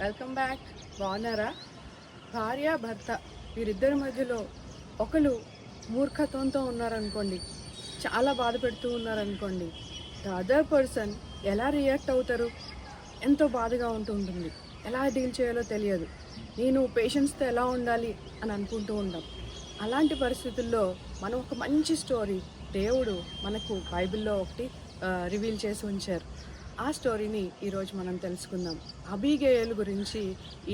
Welcome back. బాగున్నారా? భార్య భర్త వీరిద్దరి మధ్యలో ఒకరు మూర్ఖత్వంతో ఉన్నారనుకోండి, చాలా బాధ పెడుతూ ఉన్నారనుకోండి, ద అదర్ పర్సన్ ఎలా రియాక్ట్ అవుతారు? ఎంతో బాధగా ఉంటుంది. ఎలా డీల్ చేయాలో తెలియదు. నేను పేషెన్స్తో ఎలా ఉండాలి అని అనుకుంటూ ఉంటాం. అలాంటి పరిస్థితుల్లో మనం ఒక మంచి స్టోరీ దేవుడు మనకు బైబిల్లో ఒకటి రివీల్ చేసి ఉంచారు. ఆ స్టోరీని ఈరోజు మనం తెలుసుకుందాం. అబీగయలు గురించి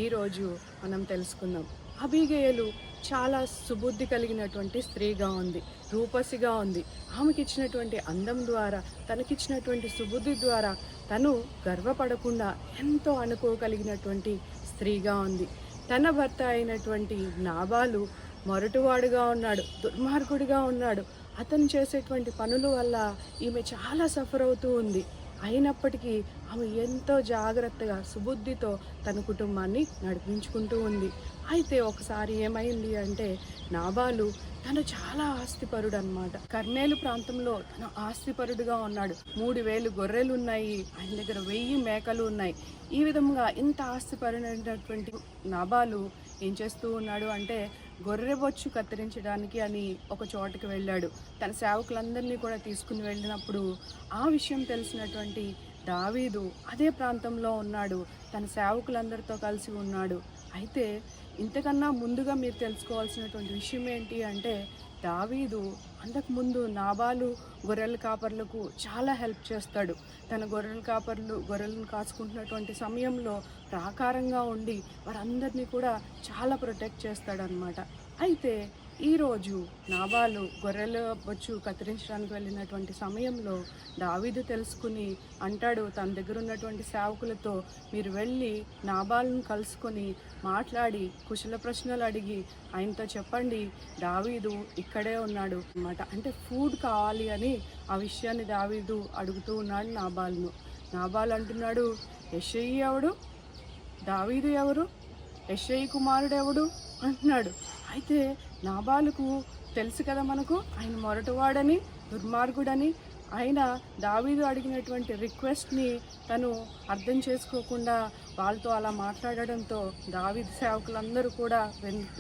ఈరోజు మనం తెలుసుకుందాం. అబీగయలు చాలా సుబుద్ధి కలిగినటువంటి స్త్రీగా ఉంది, రూపసిగా ఉంది. ఆమెకి ఇచ్చినటువంటి అందం ద్వారా, తనకిచ్చినటువంటి సుబుద్ధి ద్వారా తను గర్వపడకుండా ఎంతో అనుకోగలిగినటువంటి స్త్రీగా ఉంది. తన భర్త అయినటువంటి నాబాలు మొరటువాడుగా ఉన్నాడు, దుర్మార్గుడిగా ఉన్నాడు. అతను చేసేటువంటి పనుల వల్ల ఈమె చాలా సఫర్ అవుతూ ఉంది. అయినప్పటికీ ఆమె ఎంతో జాగ్రత్తగా సుబుద్ధితో తన కుటుంబాన్ని నడిపించుకుంటూ ఉంది. అయితే ఒకసారి ఏమైంది అంటే, నాబాలు తను చాలా ఆస్తిపరుడు అనమాట. కర్నేలు ప్రాంతంలో తను ఆస్తిపరుడుగా ఉన్నాడు. 3000 గొర్రెలు ఉన్నాయి, ఆయన దగ్గర 1000 మేకలు ఉన్నాయి. ఈ విధంగా ఇంత ఆస్తిపరుడైనటువంటి నాబాలు ఏం చేస్తూ ఉన్నాడు అంటే, గొర్రె బొచ్చు కత్తిరించడానికి అని ఒక చోటకి వెళ్ళాడు. తన సేవకులందరినీ కూడా తీసుకుని వెళ్ళినప్పుడు ఆ విషయం తెలిసినటువంటి దావీదు అదే ప్రాంతంలో ఉన్నాడు, తన సేవకులందరితో కలిసి ఉన్నాడు. అయితే ఇంతకన్నా ముందుగా మీరు తెలుసుకోవాల్సినటువంటి విషయం ఏంటి అంటే, దావీదు అంతకుముందు నాబాలు గొర్రెల కాపర్లకు చాలా హెల్ప్ చేస్తాడు. తన గొర్రెలను కాచుకుంటున్నటువంటి సమయంలో ప్రాకారంగా ఉండి వారందరినీ కూడా చాలా ప్రొటెక్ట్ చేస్తాడనమాట. అయితే ఈరోజు నాబాలు గొర్రెల బొచ్చు కత్తిరించడానికి వెళ్ళినటువంటి సమయంలో దావీదు తెలుసుకుని అంటాడు తన దగ్గర ఉన్నటువంటి సేవకులతో, మీరు వెళ్ళి నాబాలను కలుసుకొని మాట్లాడి కుశల ప్రశ్నలు అడిగి ఆయనతో చెప్పండి దావీదు ఇక్కడే ఉన్నాడు అన్నమాట. అంటే ఫుడ్ కావాలి అని ఆ విషయాన్ని దావీదు అడుగుతూ ఉన్నాడు నాబాలును. నాబాలు అంటున్నాడు, యెష్షయి ఎవడు? దావీదు ఎవరు? యెష్షయి కుమారుడు ఎవడు అంటున్నాడు. అయితే నాబాలుకు తెలుసు కదా, మనకు ఆయన మొరటువాడని, దుర్మార్గుడని. ఆయన దావీదు అడిగినటువంటి రిక్వెస్ట్ని తను అర్థం చేసుకోకుండా వాళ్ళతో అలా మాట్లాడడంతో దావీదు సేవకులందరూ కూడా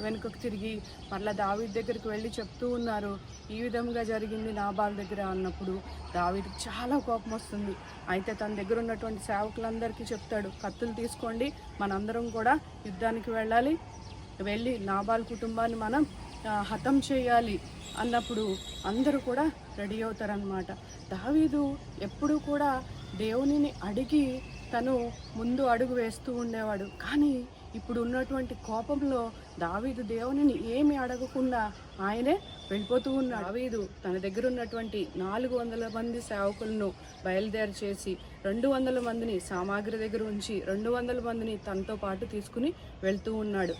వెనుకకు తిరిగి మళ్ళీ దావీదు దగ్గరికి వెళ్ళి చెప్తూ ఉన్నారు, ఈ విధంగా జరిగింది నాబాల్ దగ్గర అన్నప్పుడు దావీదుకి చాలా కోపం వస్తుంది. అయితే తన దగ్గర ఉన్నటువంటి సేవకులందరికీ చెప్తాడు, కత్తులు తీసుకోండి, మనందరం కూడా యుద్ధానికి వెళ్ళి నాబాల్ కుటుంబాన్ని మనం హతం చేయాలి అన్నప్పుడు అందరూ కూడా రెడీ అవుతారనమాట. దావీదు ఎప్పుడూ కూడా దేవునిని అడిగి తను ముందు అడుగు వేస్తూ ఉండేవాడు. కానీ ఇప్పుడు ఉన్నటువంటి కోపంలో దావీదు దేవునిని ఏమి అడగకుండా ఆయనే వెళ్ళిపోతూ ఉన్నాడు. దావీదు తన దగ్గర ఉన్నటువంటి 400 మంది సేవకులను బయలుదేరి చేసి 200 మందిని సామాగ్రి దగ్గర ఉంచి 200 మందిని తనతో పాటు తీసుకుని వెళ్తూ ఉన్నాడు.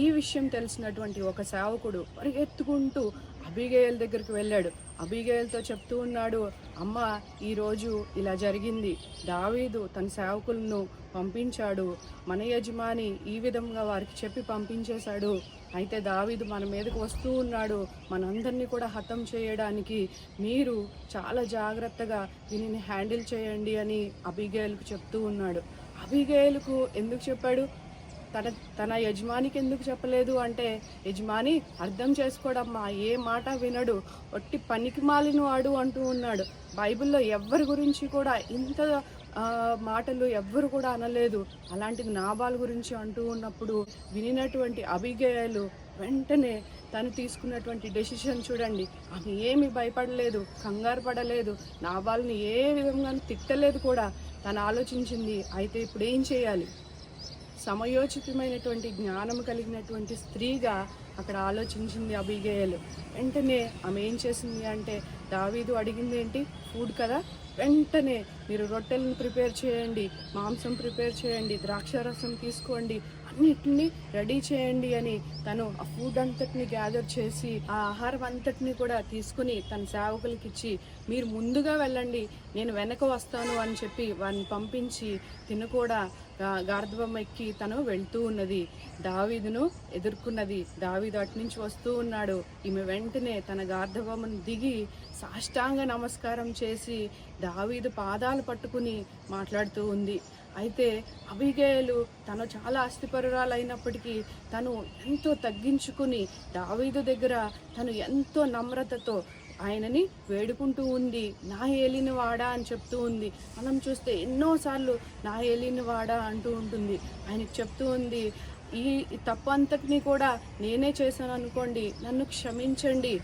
ఈ విషయం తెలిసినటువంటి ఒక సేవకుడు పరిగెత్తుకుంటూ అబీగయల్ దగ్గరికి వెళ్ళాడు. అబీగయల్తో చెప్తూ ఉన్నాడు, అమ్మ ఈరోజు ఇలా జరిగింది, దావీదు తన సేవకులను పంపించాడు, మన యజమాని ఈ విధంగా వారికి చెప్పి పంపించేశాడు. అయితే దావీదు మన మీదకు వస్తూ ఉన్నాడు, మనందరినీ కూడా హతం చేయడానికి. మీరు చాలా జాగ్రత్తగా దీనిని హ్యాండిల్ చేయండి అని అబీగయల్కు చెప్తూ ఉన్నాడు. అబీగయల్కు ఎందుకు చెప్పాడు? తన యజమానికి ఎందుకు చెప్పలేదు అంటే, యజమాని అర్థం చేసుకోడమ్మా, ఏ మాట వినడు, ఒట్టి పనికి మాలిన వాడు అంటూ ఉన్నాడు. బైబిల్లో ఎవ్వరి గురించి కూడా ఇంత మాటలు ఎవ్వరు కూడా అనలేదు. అలాంటిది నాబాల్ గురించి అంటూ ఉన్నప్పుడు వినినటువంటి అబీగయలు వెంటనే తను తీసుకున్నటువంటి డెసిషన్ చూడండి. ఆమె ఏమీ భయపడలేదు, కంగారు పడలేదు, నాబాల్ని ఏ విధంగా తిట్టలేదు కూడా. తను ఆలోచించింది, అయితే ఇప్పుడు ఏం చేయాలి? సమయోచితమైనటువంటి జ్ఞానం కలిగినటువంటి స్త్రీగా అక్కడ ఆలోచించింది అబీగయలు. వెంటనే ఆమె ఏం చేసింది అంటే, దావీదు అడిగింది ఏంటి? ఫుడ్ కదా, వెంటనే మీరు రొట్టెలను ప్రిపేర్ చేయండి, మాంసం ప్రిపేర్ చేయండి, ద్రాక్షారసం తీసుకోండి, అన్నిటిని రెడీ చేయండి అని తను ఆ ఫుడ్ అంతటిని గ్యాదర్ చేసి ఆ ఆహారం అంతటిని కూడా తీసుకుని తన సేవకులకి ఇచ్చి, మీరు ముందుగా వెళ్ళండి, నేను వెనక వస్తాను అని చెప్పి వారిని పంపించి తిను కూడా గార్ధబం ఎక్కి తను వెళ్తూ ఉన్నది. దావీదును ఎదుర్కొన్నది. దావీదు అటు నుంచి వస్తూ ఉన్నాడు. ఈమె వెంటనే తన గార్ధబమును దిగి సాష్టాంగ నమస్కారం చేసి దావీదు పాదాలు పట్టుకుని మాట్లాడుతూ ఉంది. అయితే అబీగయలు తను చాలా ఆస్తిపరురాలైనప్పటికీ తను ఎంతో తగ్గించుకుని దావీదు దగ్గర తను ఎంతో నమ్రతతో ఆయనని వేడుకుంటూ ఉంది. నా ఏలిన వాడా అని చెప్తూ ఉంది. మనం చూస్తే ఎన్నోసార్లు నా ఏలిన వాడా అంటూ ఉంటుంది. ఆయనకి చెప్తూ ఉంది, ఈ తప్పు అంతటినీ కూడా నేనే చేశాను అనుకోండి, నన్ను క్షమించండి.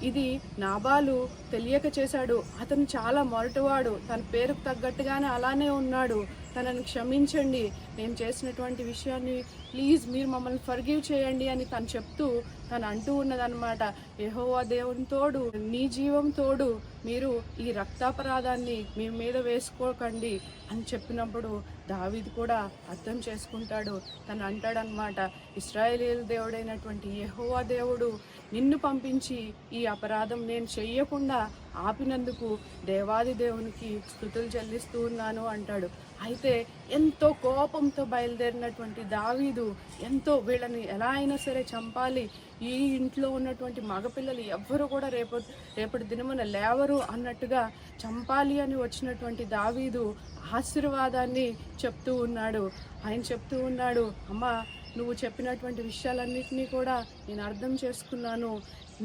ఇది నాబాలు తెలియక చేశాడు. అతను చాలా మొరటువాడు, తన పేరుకు తగ్గట్టుగానే అలానే ఉన్నాడు. తనను క్షమించండి, నేను చేసినటువంటి విషయాన్ని ప్లీజ్ మీరు మమ్మల్ని ఫర్గివ్ చేయండి అని తను చెప్తూ తను అంటూ ఉన్నదన్నమాట. యెహోవా దేవుని తోడు, నీ జీవం తోడు, మీరు ఈ రక్తాపరాధాన్ని మీ మీద వేసుకోకండి అని చెప్పినప్పుడు దావీదు కూడా అర్థం చేసుకుంటాడు. తను అంటాడనమాట, ఇశ్రాయేలీయుల దేవుడైనటువంటి యెహోవా దేవుడు నిన్ను పంపించి ఈ అపరాధం నేను చెయ్యకుండా ఆపినందుకు దేవాది దేవునికి స్తుతులు చెల్లిస్తూ ఉన్నాను అంటాడు. అయితే ఎంతో కోపంతో బయలుదేరినటువంటి దావీదు ఎంతో వీళ్ళని ఎలా అయినా సరే చంపాలి, ఈ ఇంట్లో ఉన్నటువంటి మగపిల్లలు ఎవ్వరు కూడా రేపటి దినమున లేవరు అన్నట్టుగా చంపాలి అని వచ్చినటువంటి దావీదు ఆశీర్వాదాన్ని చెప్తూ ఉన్నాడు. ఆయన చెప్తూ ఉన్నాడు, అమ్మా నువ్వు చెప్పినటువంటి విషయాలన్నింటినీ కూడా నేను అర్థం చేసుకున్నాను,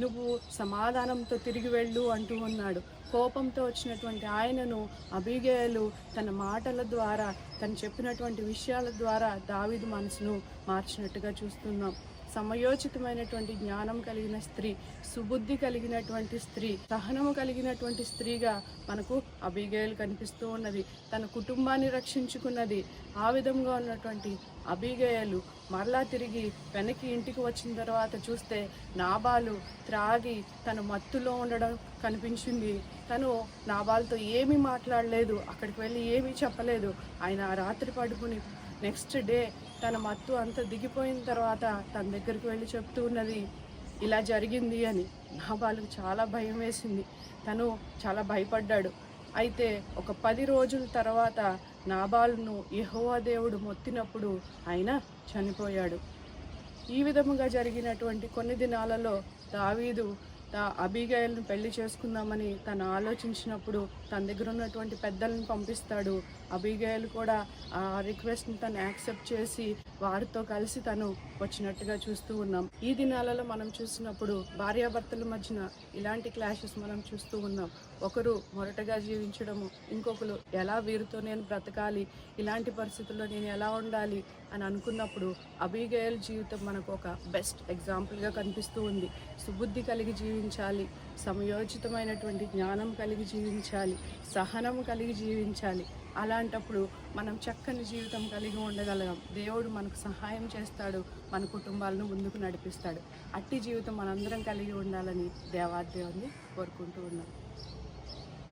నువ్వు సమాధానంతో తిరిగి వెళ్ళు అంటూ ఉన్నాడు. కోపంతో వచ్చినటువంటి ఆయనను అబీగయలు తన మాటల ద్వారా, తను చెప్పినటువంటి విషయాల ద్వారా దావీదు మనసును మార్చినట్టుగా చూస్తున్నాం. సమయోచితమైనటువంటి జ్ఞానం కలిగిన స్త్రీ, సుబుద్ధి కలిగినటువంటి స్త్రీ, సహనము కలిగినటువంటి స్త్రీగా మనకు అబీగయలు కనిపిస్తూ ఉన్నది. తన కుటుంబాన్ని రక్షించుకున్నది. ఆ విధంగా ఉన్నటువంటి అబీగయలు మరలా తిరిగి వెనక్కి ఇంటికి వచ్చిన తర్వాత చూస్తే నాబాలు త్రాగి తన మత్తులో ఉండడం కనిపించింది. తను నాబాలుతో ఏమీ మాట్లాడలేదు, అక్కడికి వెళ్ళి ఏమీ చెప్పలేదు. ఆయన ఆ రాత్రి పడుకుని నెక్స్ట్ డే తన మత్తు అంతా దిగిపోయిన తర్వాత తన దగ్గరికి వెళ్ళి చెప్తూ ఉన్నది, ఇలా జరిగింది అని. నాబాలుకు చాలా భయం వేసింది, తను చాలా భయపడ్డాడు. అయితే ఒక 10 రోజుల తర్వాత నాబాలును యెహోవా దేవుడు మొత్తినప్పుడు ఆయన చనిపోయాడు. ఈ విధముగా జరిగినటువంటి కొన్ని దినాలలో దావీదు అబీగయల్ని పెళ్లి చేసుకుందామని తను ఆలోచించినప్పుడు తన దగ్గర ఉన్నటువంటి పెద్దలను పంపిస్తాడు. అబీగయలు కూడా ఆ రిక్వెస్ట్ని తను యాక్సెప్ట్ చేసి వారితో కలిసి తను వచ్చినట్టుగా చూస్తూ ఉన్నాం. ఈ దినాలలో మనం చూసినప్పుడు భార్యాభర్తల మధ్యన ఇలాంటి క్లాషెస్ మనం చూస్తూ ఉన్నాం. ఒకరు మొరటగా జీవించడము, ఇంకొకరు ఎలా వీరితో నేను బ్రతకాలి, ఇలాంటి పరిస్థితుల్లో నేను ఎలా ఉండాలి అని అనుకున్నప్పుడు అబీగయల్ జీవితం మనకు ఒక బెస్ట్ ఎగ్జాంపుల్గా కనిపిస్తూ ఉంది. సుబుద్ధి కలిగి జీవించాలి, సమయోచితమైనటువంటి జ్ఞానం కలిగి జీవించాలి, సహనం కలిగి జీవించాలి. అలాంటప్పుడు మనం చక్కని జీవితం కలిగి ఉండగలం. దేవుడు మనకు సహాయం చేస్తాడు, మన కుటుంబాలను ముందుకు నడిపిస్తాడు. అట్టి జీవితం మనందరం కలిగి ఉండాలని దేవాదేవుని కోరుకుంటూ ఉన్నాం.